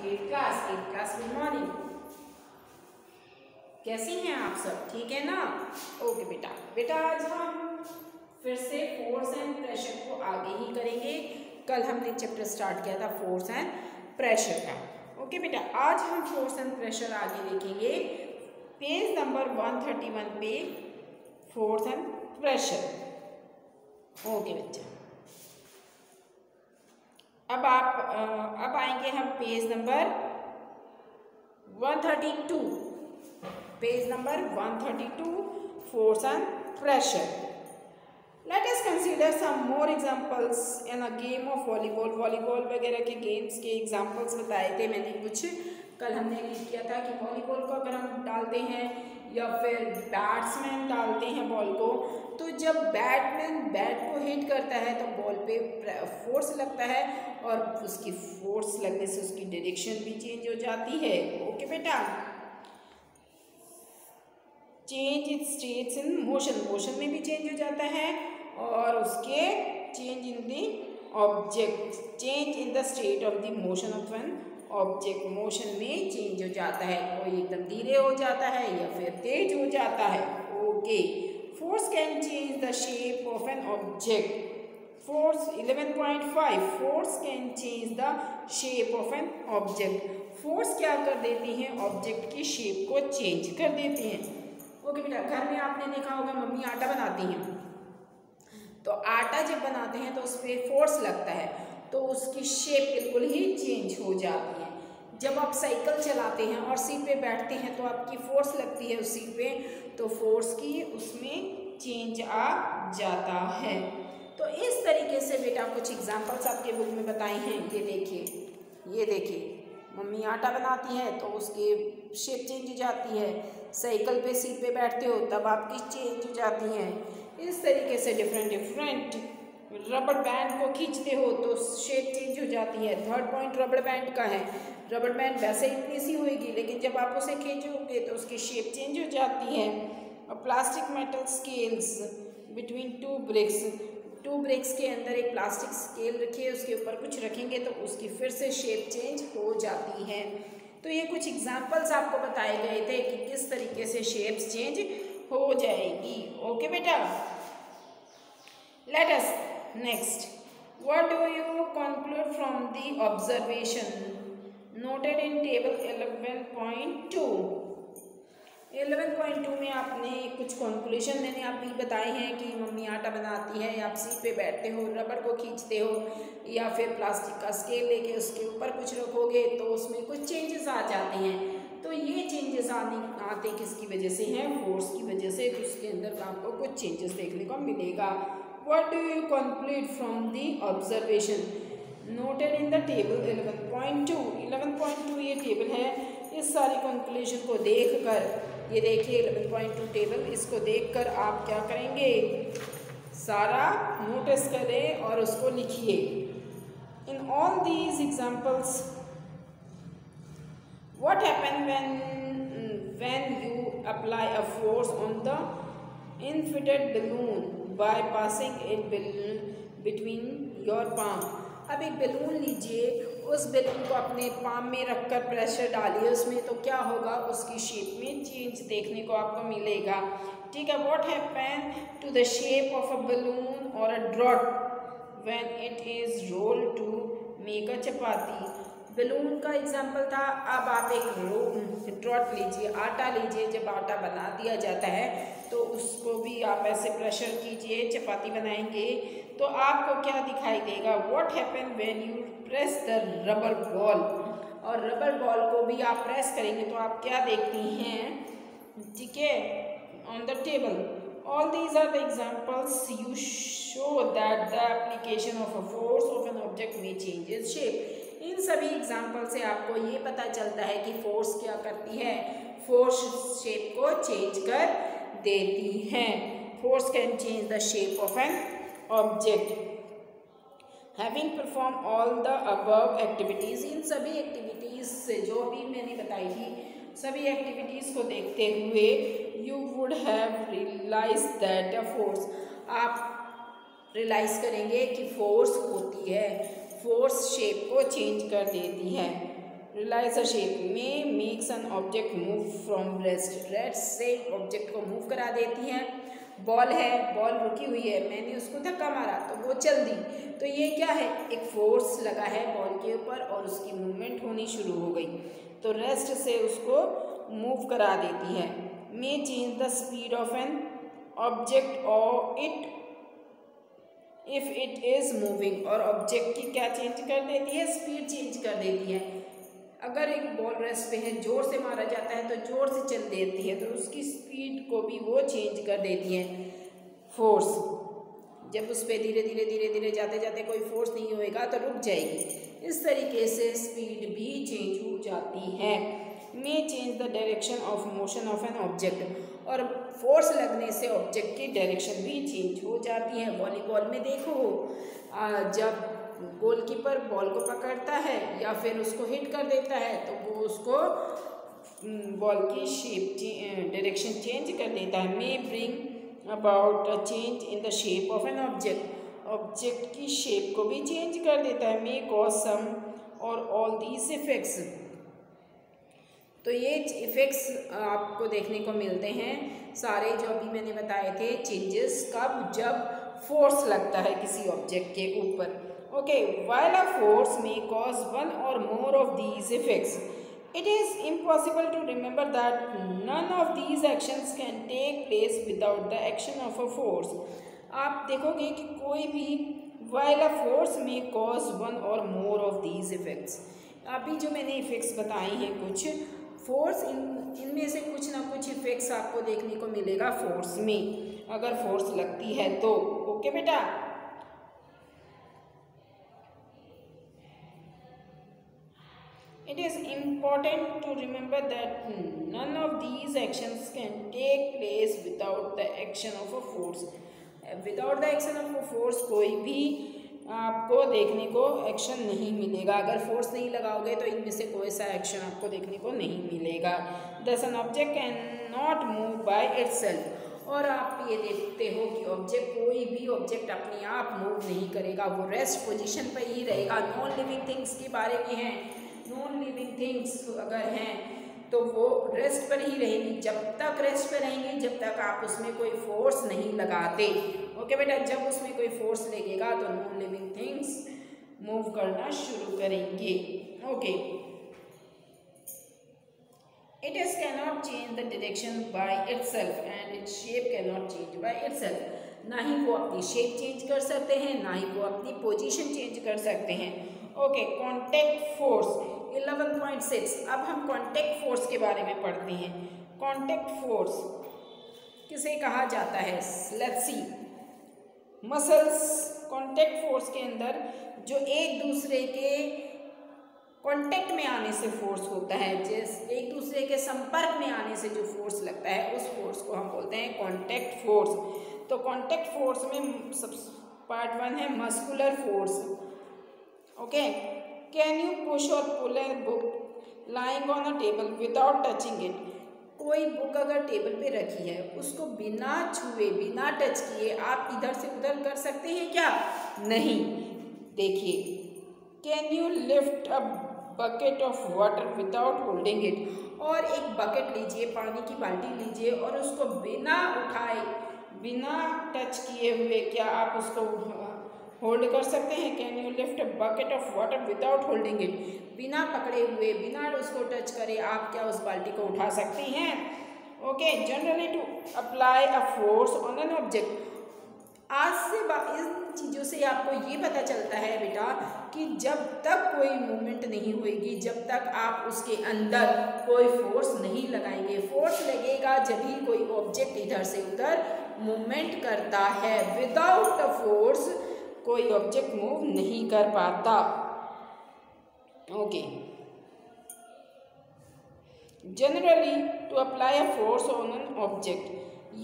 Eight class good morning. कैसी हैं आप सब? ठीक है ना? ओके बेटा आज हम फिर से फोर्स एंड प्रेशर को आगे ही करेंगे। कल हमने चैप्टर स्टार्ट किया था फोर्स एंड प्रेशर का। ओके बेटा, आज हम फोर्स एंड प्रेशर आगे देखेंगे पेज नंबर 131 पे, फोर्स एंड प्रेशर। ओके बच्चा, अब आएंगे हम page number 132, page number 132, force and pressure. Let us consider some more examples in a game of volleyball. Volleyball वगैरह के गेम्स के एग्जांपल्स बताए थे मैंने कुछ। कल हमने रीड किया था कि वॉलीबॉल को अगर हम डालते हैं या फिर बैट्समैन डालते हैं बॉल को, तो जब बैटमैन बैट को हिट करता है तो बॉल पे फोर्स लगता है और उसकी फोर्स लगने से उसकी डायरेक्शन भी चेंज हो जाती है। ओके बेटा, change it states in motion, motion में भी चेंज हो जाता है और उसके change in the object, change in the state of the motion of an object, motion में चेंज हो जाता है, कोई एकदम धीरे हो जाता है या फिर तेज हो जाता है। Okay, force can change the shape of an object. Force 11.5, force can change the shape of an object. Force क्या कर देती हैं? ऑब्जेक्ट की शेप को चेंज कर देती हैं। ओके बेटा, घर में आपने देखा होगा मम्मी आटा बनाती हैं, तो आटा जब बनाते हैं तो उस पर फोर्स लगता है तो उसकी शेप बिल्कुल ही चेंज हो जाती है। जब आप साइकिल चलाते हैं और सीट पे बैठते हैं तो आपकी फोर्स लगती है उस सीट पे, तो फोर्स की उसमें चेंज आ जाता है। तो इस तरीके से बेटा कुछ एग्जांपल्स आपके बुक में बताए हैं। ये देखिए मम्मी आटा बनाती है तो उसकी शेप चेंज हो जाती है। साइकिल पे सीट पे बैठते हो तब आपकी चेंज हो जाती है। इस तरीके से डिफरेंट रबड़ बैंड को खींचते हो तो शेप चेंज हो जाती है। थर्ड पॉइंट रबड़ बैंड का है। रबड़ बैंड वैसे इतनी सी होगी लेकिन जब आप उसे खींचोगे तो उसकी शेप चेंज हो जाती है। और plastic metal scales between two bricks के अंदर एक प्लास्टिक स्केल रखिए, उसके ऊपर कुछ रखेंगे तो उसकी फिर से शेप चेंज हो जाती है। तो ये कुछ एग्जांपल्स आपको बताए गए थे कि किस तरीके से शेप्स चेंज हो जाएगी। ओके बेटा, let us next, what do you conclude from the observation noted in table 11.2। 11.2 में आपने कुछ कंक्लूजन मैंने अभी बताए हैं कि मम्मी आटा बनाती है, आप सीट पे बैठते हो, रबड़ को खींचते हो या फिर प्लास्टिक का स्केल लेके उसके ऊपर कुछ रखोगे तो उसमें कुछ चेंजेस आ जाते हैं। तो ये चेंजेस आते किसकी वजह से हैं? फोर्स की वजह से। तो उसके अंदर आपको कुछ चेंजेस देखने को मिलेगा। What do you conclude from the observation noted in the table 11.2। 11.2 ये टेबल है। इस सारी कंक्लूजन को देखकर, ये देखिए 11.2 टेबल, इसको देखकर आप क्या करेंगे? सारा नोटिस करें और उसको लिखिए। इन all these examples what happen when you apply a force on the inflated balloon by passing it between your palm. अब एक बैलून लीजिए, उस बैलून को अपने पाम में रखकर प्रेशर डालिए उसमें, तो क्या होगा? उसकी शेप में चेंज देखने को आपको मिलेगा। ठीक है, what happen to the shape of a balloon और a drought when it is roll to make a chapati. Balloon का एग्जाम्पल था। अब आप एक ड्रॉट लीजिए, आटा लीजिए। जब आटा बना दिया जाता है तो उसको भी आप ऐसे प्रेशर कीजिए, चपाती बनाएंगे तो आपको क्या दिखाई देगा? What happen when you press the rubber ball. और रबर बॉल को भी आप प्रेस करेंगे तो आप क्या देखती हैं? ठीक है, on the table. All these are the examples you show that the application of a force of an object में चेंजेस शेप। इन सभी एग्जाम्पल से आपको ये पता चलता है कि फोर्स क्या करती है? फोर्स शेप को चेंज कर देती है। Force can change the shape of an object. Having perform all the above activities, इन सभी एक्टिविटीज़ से जो भी मैंने बताई थी, सभी एक्टिविटीज़ को देखते हुए you would have realise that a force, आप रियलाइज करेंगे कि फोर्स होती है, फोर्स शेप को चेंज कर देती है। रिलाइज अ शेप में makes an object move from rest, rest से ऑब्जेक्ट को मूव करा देती है। बॉल है, बॉल रुकी हुई है, मैंने उसको धक्का मारा तो वो चल दी, तो ये क्या है, एक फोर्स लगा है बॉल के ऊपर और उसकी मूवमेंट होनी शुरू हो गई, तो रेस्ट से उसको मूव करा देती है। May change the speed of an object और it if it is moving, और ऑब्जेक्ट की क्या चेंज कर देती है, स्पीड चेंज कर देती है। अगर एक बॉल रेस्ट पे है, जोर से मारा जाता है तो जोर से चल देती है, तो उसकी स्पीड को भी वो चेंज कर देती है। फोर्स, जब उस पर धीरे धीरे धीरे धीरे जाते जाते कोई फोर्स नहीं होएगा तो रुक जाएगी। इस तरीके से स्पीड भी चेंज हो जाती है। May change the direction of motion of an object, और फोर्स लगने से ऑब्जेक्ट की डायरेक्शन भी चेंज हो जाती है। वॉलीबॉल में देखो, जब गोलकीपर बॉल को पकड़ता है या फिर उसको हिट कर देता है तो वो उसको बॉल की शेप डायरेक्शन चेंज कर देता है। मे bring about a change in the shape of an object, object की शेप को भी चेंज कर देता है। मे कॉज सम और ऑल दीज इफेक्ट्स, तो ये इफेक्ट्स आपको देखने को मिलते हैं सारे जो अभी मैंने बताए थे चेंजेस, कब, जब फोर्स लगता है किसी ऑब्जेक्ट के ऊपर। Okay, while a force may cause one or more of these effects, it is impossible to remember that none of these actions can take place without the action of a force. आप देखोगे कि कोई भी while a force may cause one or more of these effects, अभी जो मैंने effects बताए हैं कुछ फोर्स, इनमें से कुछ ना कुछ इफेक्ट्स आपको देखने को मिलेगा फोर्स में, अगर फोर्स लगती है तो। ओके बेटा, it is important to remember that none of these actions can take place without the action of a force. Without the action of a force कोई भी आपको देखने को एक्शन नहीं मिलेगा। अगर फोर्स नहीं लगाओगे तो इनमें से कोई सा एक्शन आपको देखने को नहीं मिलेगा। Thus an object cannot move by itself, और आप ये देखते हो कि ऑब्जेक्ट, कोई भी ऑब्जेक्ट अपने आप मूव नहीं करेगा, वो रेस्ट पोजीशन पर ही रहेगा। नॉन लिविंग थिंग्स के बारे में है, नॉन लिविंग थिंग्स अगर हैं तो वो रेस्ट पर ही रहेंगी। जब तक रेस्ट पर रहेंगी जब तक आप उसमें कोई फोर्स नहीं लगाते। ओके बेटा, जब उसमें कोई फोर्स लगेगा तो नॉन लिविंग थिंग्स मूव करना शुरू करेंगे। Okay, it is cannot change the direction by itself and its shape cannot change by itself, ना ही वो अपनी शेप चेंज कर सकते हैं, ना ही वो अपनी पोजीशन चेंज कर सकते हैं। ओके, कॉन्टैक्ट फोर्स 11.6, अब हम कॉन्टैक्ट फोर्स के बारे में पढ़ते हैं। कॉन्टैक्ट फोर्स किसे कहा जाता है, let's see. Muscles contact force के अंदर जो एक दूसरे के कॉन्टैक्ट में आने से फोर्स होता है, जैसे एक दूसरे के संपर्क में आने से जो फोर्स लगता है उस फोर्स को हम बोलते हैं कॉन्टैक्ट फोर्स। तो कॉन्टैक्ट फोर्स में सब पार्ट 1 है muscular force. Okay, can you push और pull a book lying on a table without touching it, कोई बुक अगर टेबल पे रखी है उसको बिना छुए बिना टच किए आप इधर से उधर कर सकते हैं क्या, नहीं। देखिए, can you lift a bucket of water without holding it, और एक बकेट लीजिए, पानी की बाल्टी लीजिए और उसको बिना उठाए बिना टच किए हुए क्या आप उसको होल्ड कर सकते हैं। Can you lift a bucket of water without holding it, बिना पकड़े हुए बिना उसको टच करे आप क्या उस बाल्टी को उठा सकते हैं। Okay, generally to apply a force on an object, आज से इन चीज़ों से आपको ये पता चलता है बेटा कि जब तक कोई मूवमेंट नहीं होगी, जब तक आप उसके अंदर कोई फोर्स नहीं लगाएंगे। फोर्स लगेगा जब ही कोई ऑब्जेक्ट इधर से उधर मूवमेंट करता है, विदाउट अ फोर्स कोई ऑब्जेक्ट मूव नहीं कर पाता। Okay, generally to apply a force on an object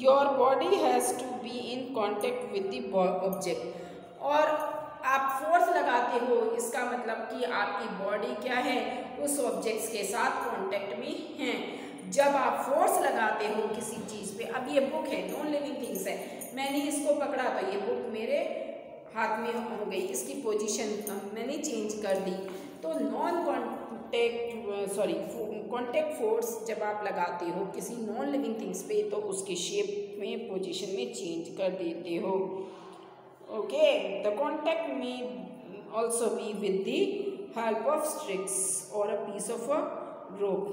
your body has to be in contact with the object, और आप फोर्स लगाते हो इसका मतलब कि आपकी बॉडी क्या है, उस ऑब्जेक्ट्स के साथ कॉन्टेक्ट में है। जब आप फोर्स लगाते हो किसी चीज़ पे, अब ये बुक है, नॉन लिविंग थिंग्स है, मैंने इसको पकड़ा तो ये बुक मेरे हाथ में हो गई, इसकी पोजीशन मैंने चेंज कर दी, तो non contact sorry contact force जब आप लगाते हो किसी नॉन लिविंग थिंग्स पे तो उसके शेप में पोजीशन में चेंज कर देते हो. ओके, द कांटेक्ट में also be with the help of sticks और a piece of a rope.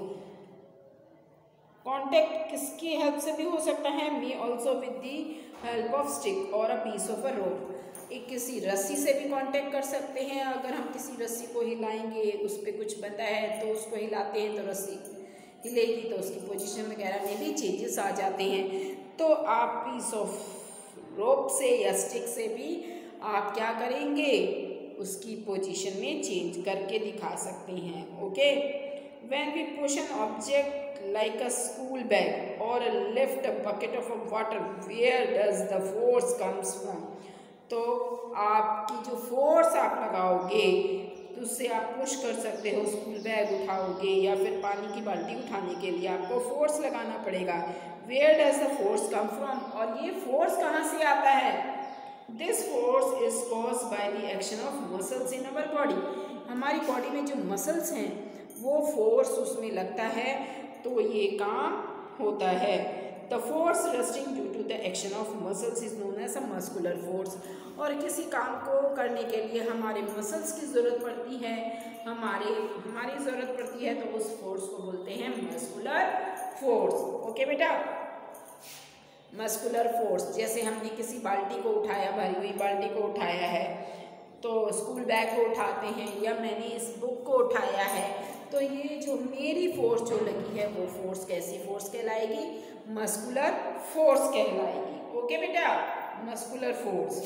Contact किसकी हेल्प से भी हो सकता है? May also with the help of stick और अ पीस ऑफ अ रोप. एक किसी रस्सी से भी कांटेक्ट कर सकते हैं. अगर हम किसी रस्सी को हिलाएंगे, उस पर कुछ बंधा है तो उसको हिलाते हैं तो रस्सी हिलेगी तो उसकी पोजीशन वगैरह में भी चेंजेस आ जाते हैं. तो आप पीस ऑफ रोप से या स्टिक से भी आप क्या करेंगे? उसकी पोजीशन में चेंज करके दिखा सकते हैं. Okay, when we push an object like a school bag or lift a bucket of water, where does the force comes from? तो आपकी जो फोर्स आप लगाओगे तो उससे आप पुश कर सकते हो. स्कूल बैग उठाओगे या फिर पानी की बाल्टी उठाने के लिए आपको फोर्स लगाना पड़ेगा. where does the force come from? और ये फोर्स कहाँ से आता है? this force is caused by the action of muscles in our body. हमारी बॉडी में जो मसल्स हैं वो फोर्स उसमें लगता है तो ये काम होता है. The force resting due to the action of muscles is known as a muscular force. और किसी काम को करने के लिए हमारे मसल्स की ज़रूरत पड़ती है, हमारी ज़रूरत पड़ती है तो उस फोर्स को बोलते हैं मस्कुलर फोर्स. ओके बेटा, मस्कुलर फोर्स. जैसे हमने किसी बाल्टी को उठाया, भरी हुई बाल्टी को उठाया है तो स्कूल बैग को उठाते हैं, या मैंने इस बुक को उठाया है तो ये जो मेरी फोर्स जो लगी है वो फोर्स कैसी फोर्स कहलाएगी? मस्कुलर फोर्स कहलाएगी. ओके बेटा, muscular force.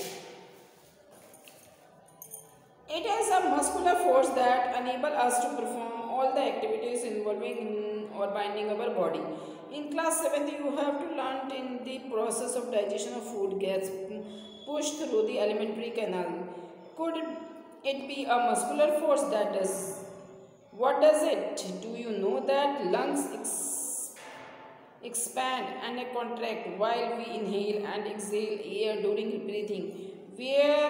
It is a muscular force that enable us to perform all the activities involving in और binding our body. In class 7th you have to learn in the process of digestion of food gets pushed through the alimentary canal. Could it be a muscular force that does? What does it? Do you know that lungs expand and contract while we inhale and exhale air during breathing? Where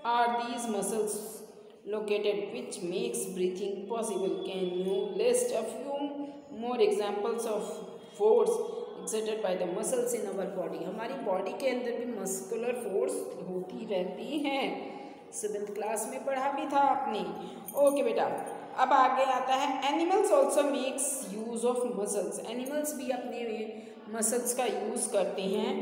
are these muscles located which makes breathing possible? Can you list a few more examples of force exerted by the muscles in our body? हमारी body के अंदर भी muscular force होती रहती हैं. 7th class में पढ़ा भी था आपने. ओके बेटा, अब आगे आता है animals also makes use of muscles. Animals भी अपने मसल्स का यूज़ करते हैं.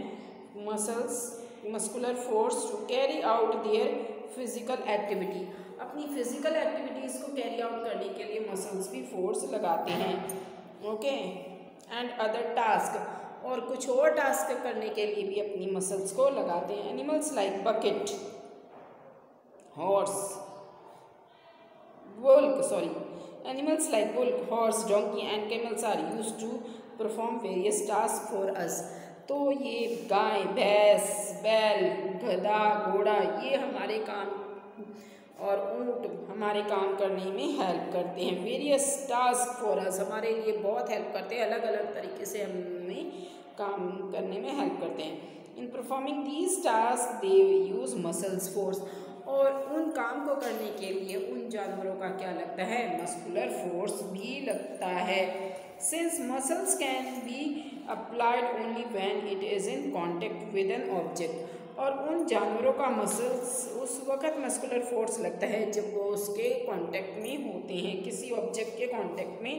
Muscular force to carry out their physical activity. अपनी फिजिकल एक्टिविटीज़ को कैरी आउट करने के लिए मसल्स भी फोर्स लगाते हैं. ओके, एंड अदर टास्क, और कुछ और टास्क करने के लिए भी अपनी मसल्स को लगाते हैं. Animals like bucket, horse, animals like bull, horse, donkey and camels are used to perform various tasks for us. तो ये गाय, भैंस, बैल, गधा, घोड़ा ये हमारे काम और ऊँट हमारे काम करने में हेल्प करते हैं. वेरियस टास्क फॉर अस, हमारे लिए बहुत हेल्प करते हैं. अलग अलग तरीके से हमें काम करने में हेल्प करते हैं. In performing these task they use muscles force. और उन काम को करने के लिए उन जानवरों का क्या लगता है? मस्कुलर फोर्स भी लगता है. Since muscles can be applied only when it is in contact with N object. और उन जानवरों का मसल्स उस वक़्त मस्कुलर फोर्स लगता है जब वो उसके कांटेक्ट में होते हैं, किसी ऑब्जेक्ट के कांटेक्ट में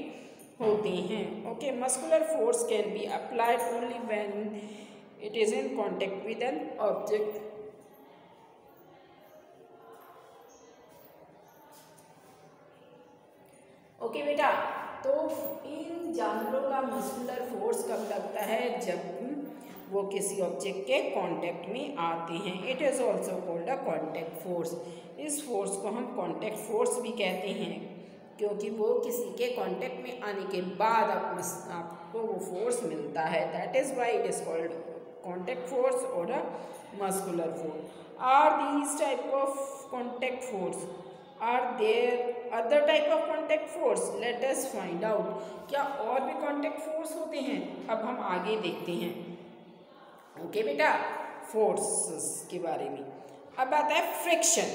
होते हैं. Okay, muscular force can be applied only when it is in contact with an object. Okay बेटा, तो इन जानवरों का मस्कुलर फोर्स कब लगता है? जब वो किसी ऑब्जेक्ट के कांटेक्ट में आते हैं. It is also called a contact force. इस फोर्स को हम कांटेक्ट फोर्स भी कहते हैं क्योंकि वो किसी के कांटेक्ट में आने के बाद आपको वो फोर्स मिलता है. That is why it is called contact force और a muscular force. Are these type of contact force? Are there other type of contact force? Let us find out. क्या और भी contact force होते हैं? अब हम आगे देखते हैं. ओके बेटा, फोर्सेस के बारे में. अब आता है फ्रिक्शन.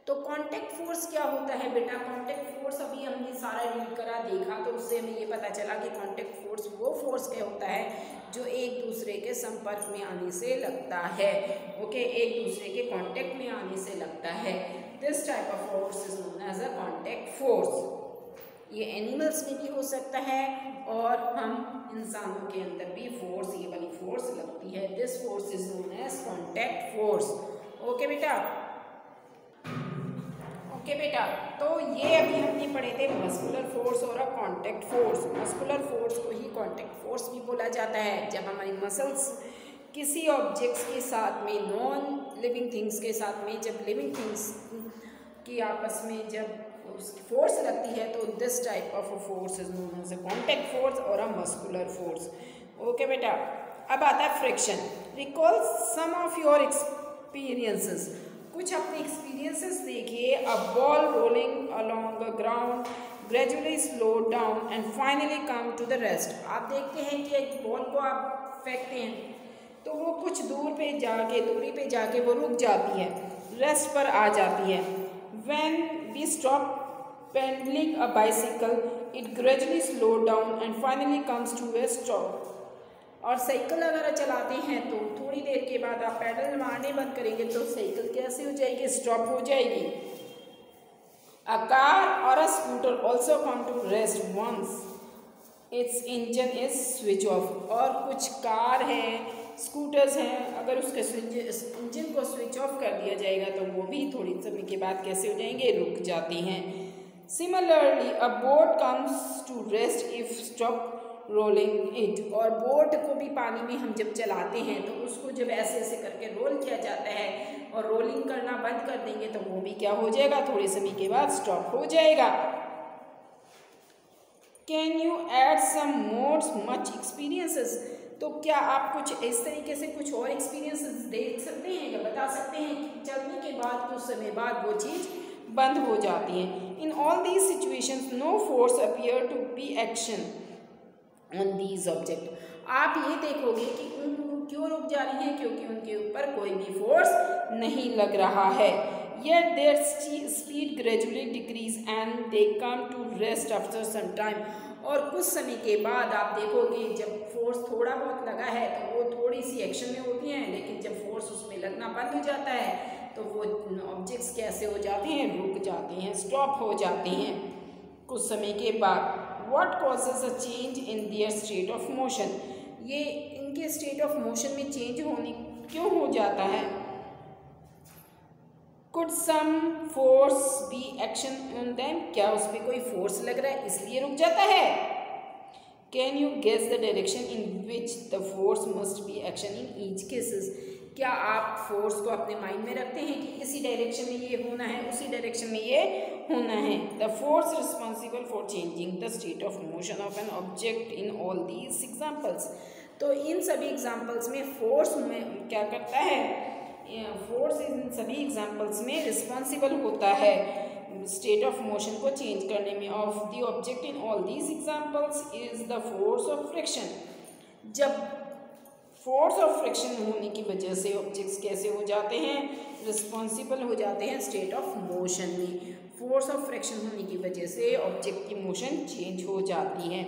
तो कांटेक्ट फोर्स क्या होता है बेटा? कांटेक्ट फोर्स अभी हमने सारा रीड करा, देखा, तो उससे हमें ये पता चला कि कॉन्टैक्ट फोर्स वो फोर्स क्या होता है जो एक दूसरे के संपर्क में आने से लगता है। ओके, एक दूसरे के कॉन्टैक्ट में आने से लगता है। This type of force is known as a contact force. ये एनिमल्स में भी हो सकता है और हम इंसानों के अंदर भी फोर्स, ये वाली फोर्स लगती है। This force is known as contact force. Okay बेटा, ओके बेटा, तो ये अभी हमने पढ़े थे मस्कुलर फोर्स और अ कॉन्टैक्ट फोर्स। मस्कुलर फोर्स को ही कॉन्टैक्ट फोर्स भी बोला जाता है। जब हमारी मसल्स किसी ऑब्जेक्ट्स के साथ में, नॉन लिविंग थिंग्स के साथ में, जब लिविंग थिंग्स की आपस में जब फोर्स लगती है तो this type of force is known as a contact force और अ मस्कुलर फोर्स। ओके बेटा, अब आता है friction. Recall some of your experiences. कुछ अपने एक्सपीरियंसेस देखिए। A ball rolling along a ground gradually slow down and finally come to the rest. आप देखते हैं कि एक बॉल को आप फेंकते हैं तो वो कुछ दूरी पे जाके वो रुक जाती है, रेस्ट पर आ जाती है। When we stop pedalling a bicycle it gradually slow down and finally comes to a stop. और साइकिल अगर चलाते हैं तो थोड़ी देर के बाद आप पैडल मारने बंद करेंगे तो साइकिल कैसे हो जाएगी? स्टॉप हो जाएगी। अ कार और a scooter also come to rest once its engine is switch off. और कुछ कार है, स्कूटर्स हैं, अगर उसके इंजन को स्विच ऑफ कर दिया जाएगा तो वो भी थोड़ी समय के बाद कैसे हो जाएंगे? रुक जाती हैं। Similarly a boat comes to rest if stop rolling it. और बोट को भी पानी में हम जब चलाते हैं तो उसको जब ऐसे ऐसे करके रोल किया जाता है और रोलिंग करना बंद कर देंगे तो वो भी क्या हो जाएगा? थोड़े समय के बाद स्टॉप हो जाएगा। Can you add some more much experiences. तो क्या आप कुछ इस तरीके से कुछ और एक्सपीरियंसेस देख सकते हैं या बता सकते हैं कि चलने के बाद कुछ समय बाद वो चीज़ बंद हो जाती है। In all these situations no force appear to be action on these object. आप ये देखोगे कि उन क्यों रुक जा रही हैं? क्योंकि उनके ऊपर कोई भी फोर्स नहीं लग रहा है। Yet their speed gradually decrease and they come to rest after some time। और कुछ समय के बाद आप देखोगे जब फोर्स थोड़ा बहुत लगा है तो वो थोड़ी सी एक्शन में होती हैं, लेकिन जब फोर्स उसमें लगना बंद हो जाता है तो वो ऑब्जेक्ट्स कैसे हो जाते हैं? रुक जाते हैं, स्टॉप हो जाते हैं कुछ समय के बाद। What causes a change in their state of motion? ये इनके स्टेट ऑफ मोशन में चेंज होने क्यों हो जाता है? Could some force be action on them? क्या उस पर कोई फोर्स लग रहा है इसलिए रुक जाता है? Can you guess the direction in which the force must be action in each cases? क्या आप फोर्स को अपने माइंड में रखते हैं कि इसी डायरेक्शन में ये होना है, उसी डायरेक्शन में ये होना है? The force responsible for changing the state of motion of an object in all these examples. तो इन सभी एग्जाम्पल्स में फोर्स में क्या करता है? फोर्स इन सभी एग्जाम्पल्स में रिस्पॉन्सिबल होता है स्टेट ऑफ मोशन को चेंज करने में। Of the object in all these examples is the force of friction. जब फोर्स ऑफ फ्रिक्शन होने की वजह से ऑब्जेक्ट्स कैसे हो जाते हैं? रिस्पॉन्सिबल हो जाते हैं स्टेट ऑफ मोशन में। फोर्स ऑफ फ्रिक्शन होने की वजह से ऑब्जेक्ट की मोशन चेंज हो जाती है।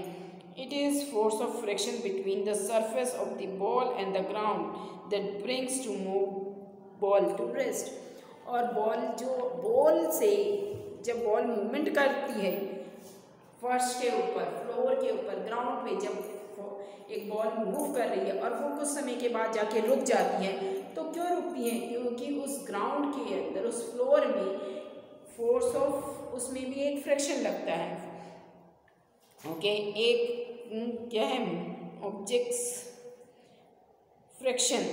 It is force of friction between the surface of the ball and the ground that brings to move ball to rest. और बॉल से जब बॉल मूवमेंट करती है फर्श के ऊपर, फ्लोर के ऊपर, ग्राउंड पे, जब एक बॉल मूव कर रही है और वो कुछ समय के बाद जाके रुक जाती है, तो क्यों रुकती है? क्योंकि उस ग्राउंड के अंदर, उस फ्लोर में फोर्स ऑफ, उसमें भी एक फ्रिक्शन लगता है। ओके, एक क्या है? ऑब्जेक्ट्स फ्रिक्शन,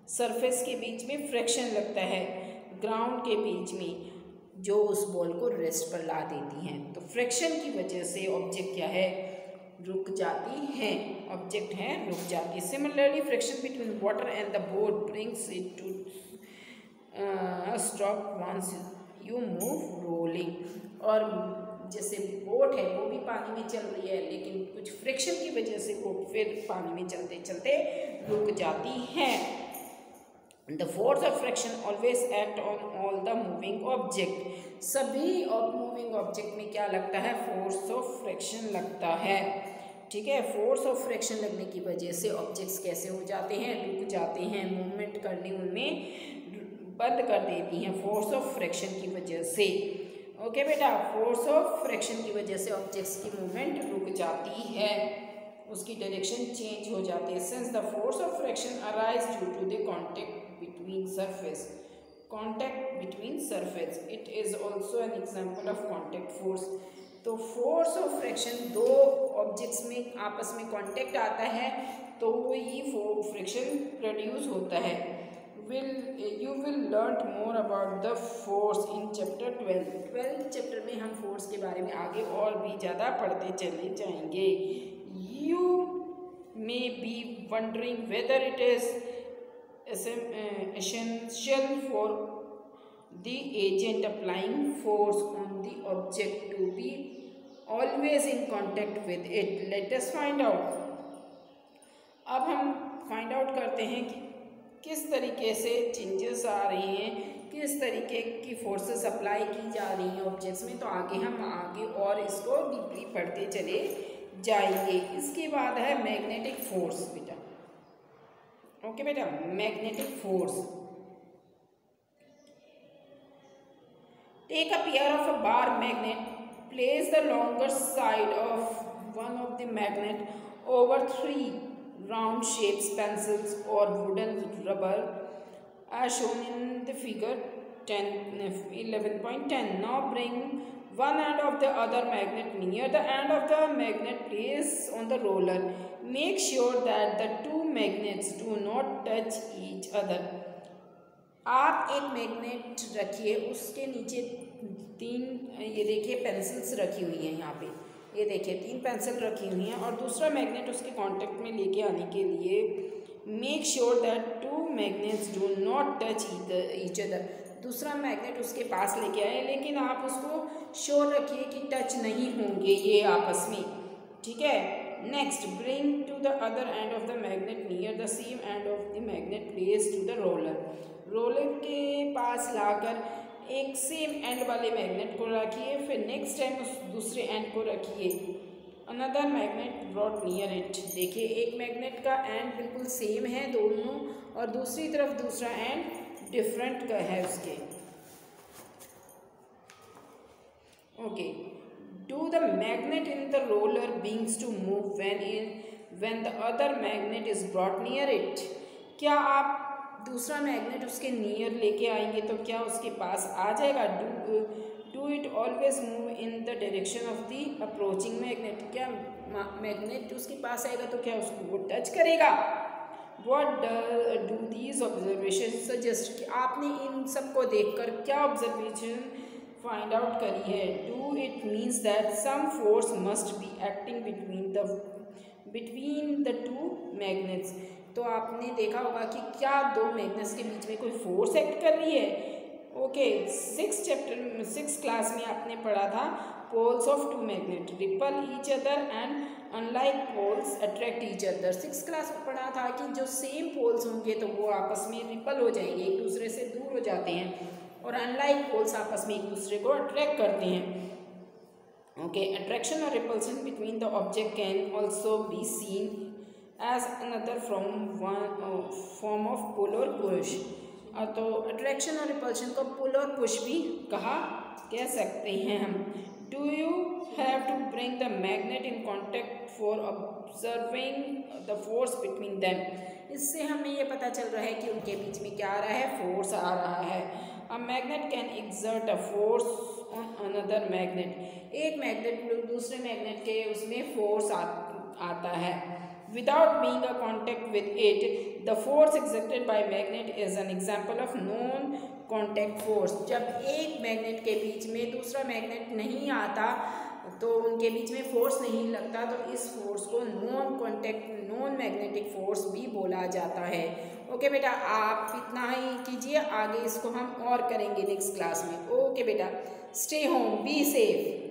सरफेस के बीच में फ्रिक्शन लगता है ग्राउंड के बीच में, जो उस बॉल को रेस्ट पर ला देती हैं। तो फ्रिक्शन की वजह से ऑब्जेक्ट क्या है? रुक जाती हैं। ऑब्जेक्ट है रुक जाती है। Similarly friction between water and the boat brings it to stop once you move rolling. और जैसे बोट है वो भी पानी में चल रही है, लेकिन कुछ फ्रिक्शन की वजह से वो फिर पानी में चलते चलते रुक जाती हैं। The force of friction always act on all the moving object। सभी मूविंग ऑब्जेक्ट में क्या लगता है, फोर्स ऑफ फ्रिक्शन लगता है। ठीक है, फोर्स ऑफ फ्रिक्शन लगने की वजह से ऑब्जेक्ट्स कैसे हो जाते हैं, रुक जाते हैं, मूवमेंट करने उनमें बंद कर देती हैं फोर्स ऑफ फ्रिक्शन की वजह से। ओके बेटा, फोर्स ऑफ फ्रिक्शन की वजह से ऑब्जेक्ट्स की मूवमेंट रुक जाती है, उसकी डायरेक्शन चेंज हो जाती है। Since the force of friction arise due to the contact between surface, contact between surface, it is also an example of contact force. तो फोर्स ऑफ फ्रिक्शन, दो ऑब्जेक्ट्स में आपस में कांटेक्ट आता है तो ही फ्रिक्शन प्रोड्यूस होता है। You will learn more about the force in chapter 12. 12 chapter में हम फोर्स के बारे में आगे और भी ज़्यादा पढ़ते चले जाएंगे। You may be wondering whether it is essential for the agent applying force on the object to be always in contact with it. Let us find out. अब हम फाइंड आउट करते हैं कि किस तरीके से चेंजेस आ रही हैं, किस तरीके की फोर्सेस अप्लाई की जा रही हैं ऑब्जेक्ट्स में। तो हम आगे और इसको डीपली पढ़ते चले जाएंगे। इसके बाद है मैग्नेटिक फोर्स बेटा। ओके बेटा, magnetic force. Take a pair of a bar magnet, place the longer side of one of the magnet over 3 round shapes pencils or wooden rubber as shown in the figure 11.10. Now bring one end of the other magnet near the end of the magnet placed on the roller. Make sure that the two magnets do not touch each other. आप एक magnet रखिए, उसके नीचे 3 ये देखिए pencils रखी हुई हैं, यहाँ पे ये देखिए 3 पेंसिल रखी हुई हैं और दूसरा मैग्नेट उसके कांटेक्ट में लेके आने के लिए make sure that 2 magnets do not touch each other. दूसरा मैग्नेट उसके पास लेके आए, लेकिन आप उसको श्योर रखिए कि टच नहीं होंगे ये आपस में। ठीक है, next bring to the other end of the magnet near the same end of the magnet place to the roller. Roller के पास लाकर एक सेम एंड वाले मैग्नेट को रखिए, फिर नेक्स्ट टाइम उस दूसरे एंड को रखिए। Another magnet brought near it. देखिए एक मैग्नेट का एंड बिल्कुल सेम है दोनों और दूसरी तरफ दूसरा एंड डिफरेंट का है उसके। Okay, do the magnet in the roller begins to move when the other magnet is brought near it. क्या आप दूसरा मैग्नेट उसके नियर लेके आएंगे तो क्या उसके पास आ जाएगा? Do it always move in the direction of the approaching magnet. क्या मैग्नेट उसके पास आएगा तो क्या उसको वो टच करेगा? What do these observation suggest. कि आपने इन सब को देखकर क्या ऑब्जर्वेशन फाइंड आउट करी है? Do it means that some force must be acting between the 2 magnets. तो आपने देखा होगा कि क्या 2 मैग्नेट्स के बीच में कोई फोर्स एक्ट कर रही है। ओके, 6 क्लास में आपने पढ़ा था poles of 2 magnet repel each other and unlike poles attract each other. 6 class में पढ़ा था कि जो सेम पोल्स होंगे तो वो आपस में रिपल हो जाएंगे, एक दूसरे से दूर हो जाते हैं, और अनलाइक पोल्स आपस में एक दूसरे को अट्रैक्ट करते हैं। ओके, अट्रैक्शन और repulsion between the object can also be seen as another form of pull और पुश। तो अट्रैक्शन और रिपल्शन को पुल और पुश भी कह सकते हैं हम। Do you have to bring the magnet in contact for observing the force between them. इससे हमें ये पता चल रहा है कि उनके बीच में क्या आ रहा है, फोर्स आ रहा है। A magnet can exert a force on another magnet. एक मैग्नेट दूसरे मैग्नेट के उसमें फोर्स आता है। Without being a contact with it, the force exerted by magnet is an example of non-contact force. जब एक मैग्नेट के बीच में दूसरा मैग्नेट नहीं आता तो उनके बीच में फोर्स नहीं लगता, तो इस फोर्स को नॉन मैग्नेटिक फोर्स भी बोला जाता है। ओके बेटा, आप इतना ही कीजिए, आगे इसको हम और करेंगे नेक्स्ट क्लास में। ओके बेटा, स्टे होम, बी सेफ।